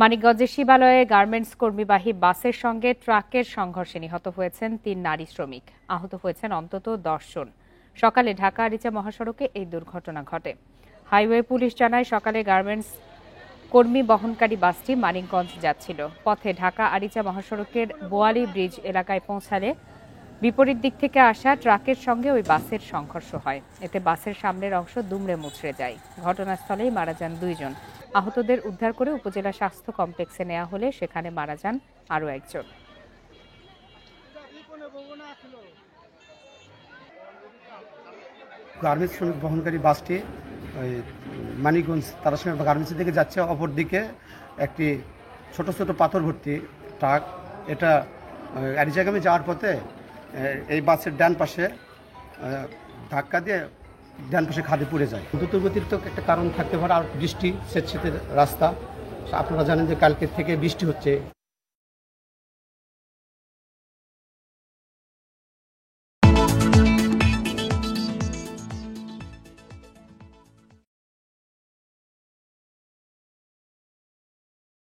মানিকগঞ্জের শিবালয়ে গার্মেন্টস কর্মীবাহী বাসের সঙ্গে ট্রাকের সংঘর্ষে নিহত হয়েছেন ৩ নারী শ্রমিক। আহত হয়েছেন অন্তত ১০ জন। সকালে ঢাকা আরিচা মহাসড়কে এই দুর্ঘটনা ঘটে। হাইওয়ে পুলিশ জানায়, সকালে গার্মেন্টস কর্মী বহনকারী বাসটি মানিকগঞ্জ যাচ্ছিল। পথে ঢাকা আরিচা মহাসড়কের বোয়ালি ব্রিজ এলাকায় পৌঁছালে বিপরীত দিক থেকে আসা ট্রাকের সঙ্গে ওই বাসের সংঘর্ষ হয়। এতে বাসের সামনের অংশ দুমড়ে মুচড়ে যায়। ঘটনাস্থলেই মারা যান ২ জন। আহতদের উদ্ধার করে উপজেলা স্বাস্থ্য কমপ্লেক্সে নেওয়া হলে সেখানে মারা যান আরও একজন। গার্মেন্টস শ্রমিক বহনকারী বাসটি মানিকগঞ্জ তারাসীমা গার্মেন্টসের দিকে যাচ্ছে। অপরদিকে একটি ছোট ছোট পাথর ভর্তি ট্রাক, এটা আরিচাগামী যাওয়ার পথে এই বাসের ডান পাশে ধাক্কা দিয়ে ডান পাশে খাদে পড়ে যায়। দ্রুতগতির তো একটা কারণ থাকতে পারে, আর বৃষ্টি, স্বেচ্ছাতে রাস্তা। আপনারা জানেন যে কালকে থেকে বৃষ্টি হচ্ছে।